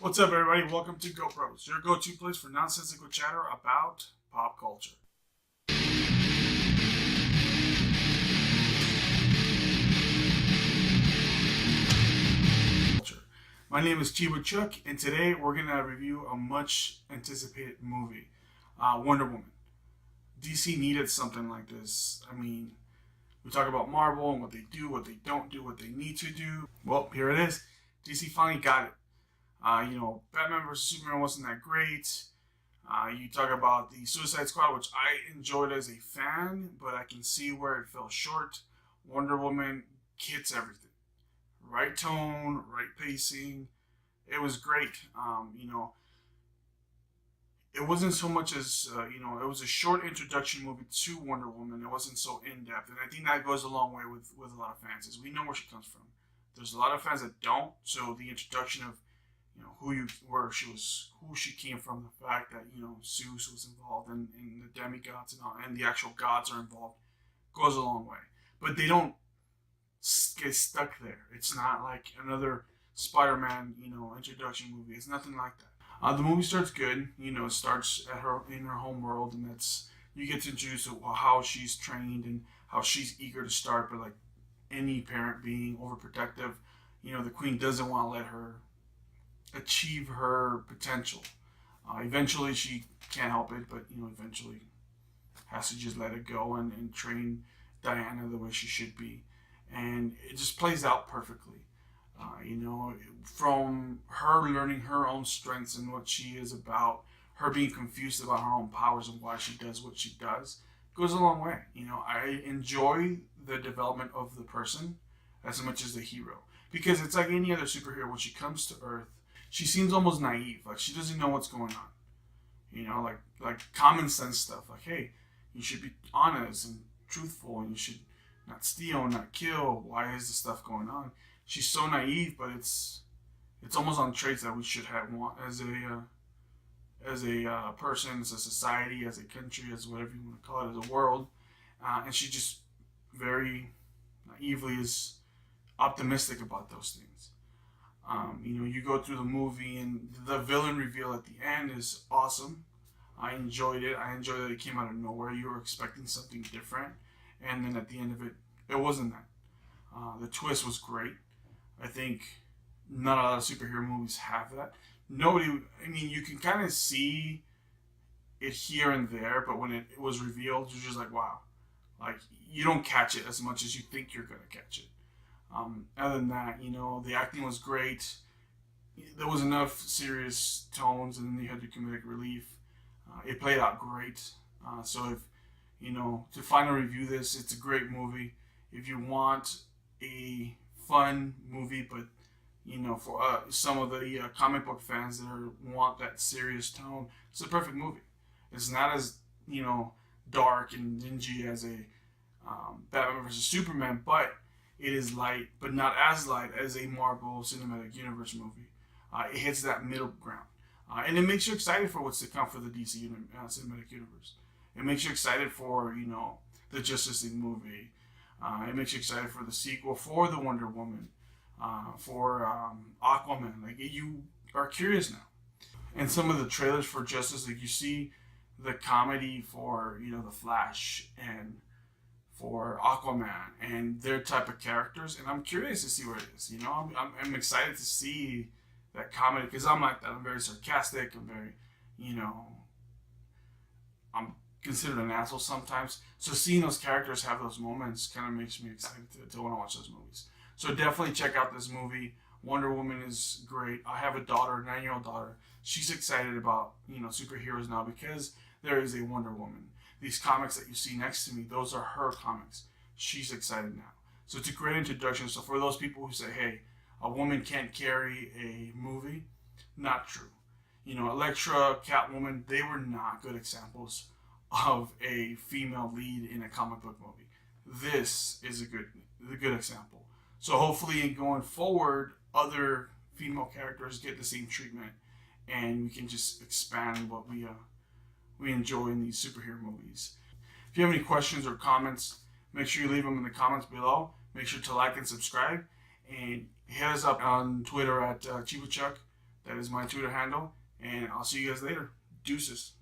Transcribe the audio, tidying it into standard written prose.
What's up, everybody? Welcome to Broz, your go-to place for nonsensical chatter about pop culture. My name is Chiba Chuck, and today we're going to review a much-anticipated movie, Wonder Woman. DC needed something like this. I mean, we talk about Marvel and what they do, what they don't do, what they need to do. Well, here it is. DC finally got it. Batman vs. Superman wasn't that great. You talk about the Suicide Squad, which I enjoyed as a fan, but I can see where it fell short. Wonder Woman hits everything. Right tone, right pacing. It was great. It wasn't so much as, it was a short introduction movie to Wonder Woman. It wasn't so in-depth. And I think that goes a long way with a lot of fans, is we know where she comes from. There's a lot of fans that don't, so the introduction of who she came from, the fact that Zeus was involved and the demigods and the actual gods are involved, goes a long way. But they don't get stuck there. It's not like another Spider-Man introduction movie. It's nothing like that. The movie starts good. It starts in her home world, and you get to introduce how she's trained and how she's eager to start. But like any parent being overprotective, the queen doesn't want to let her achieve her potential. Eventually she can't help it, but eventually has to just let it go and train Diana the way she should be, and it just plays out perfectly. From her learning her own strengths and what she is about, her being confused about her own powers and why she does what she does, goes a long way. I enjoy the development of the person as much as the hero, because it's like any other superhero. When she comes to Earth, she seems almost naive, like she doesn't know what's going on. Like common sense stuff, like, hey, you should be honest and truthful, and you should not steal, not kill. Why is this stuff going on? She's so naive, but it's almost on traits that we should have want as a person, as a society, as a country, as whatever you want to call it, as a world. And she just very naively is optimistic about those things. You go through the movie, and the villain reveal at the end is awesome. I enjoyed it. I enjoyed that it came out of nowhere. You were expecting something different, and then at the end of it, it wasn't that. The twist was great. I think not a lot of superhero movies have that. You can kind of see it here and there, but when it was revealed, you're just like, wow. Like, you don't catch it as much as you think you're going to catch it. Other than that, the acting was great. There was enough serious tones, and then you had the comedic relief. It played out great. So if, to finally review this, it's a great movie. If you want a fun movie, but, for some of the comic book fans that want that serious tone, it's a perfect movie. It's not as, dark and dingy as a Batman vs. Superman, but it is light, but not as light as a Marvel Cinematic Universe movie. It hits that middle ground. And it makes you excited for what's to come for the DC Cinematic Universe. It makes you excited for, the Justice League movie. It makes you excited for the sequel, for the Wonder Woman, for Aquaman. Like, you are curious now. And some of the trailers for Justice League, you see the comedy for, the Flash and for Aquaman and their type of characters, and I'm curious to see where it is. I'm excited to see that comedy, because I'm like that. I'm very sarcastic. I'm very, I'm considered an asshole sometimes. So seeing those characters have those moments kind of makes me excited to want to watch those movies. So definitely check out this movie. Wonder Woman is great. I have a daughter, a 9-year-old daughter. She's excited about superheroes now because there is a Wonder Woman. These comics that you see next to me, those are her comics. She's excited now. So it's a great introduction. So for those people who say, hey, a woman can't carry a movie, not true. Elektra, Catwoman, they were not good examples of a female lead in a comic book movie. This is a good example. So hopefully going forward, other female characters get the same treatment, and we can just expand what we enjoy in these superhero movies. If you have any questions or comments, make sure you leave them in the comments below. Make sure to like and subscribe, and hit us up on Twitter at ChibaChuck. That is my Twitter handle, and I'll see you guys later. Deuces.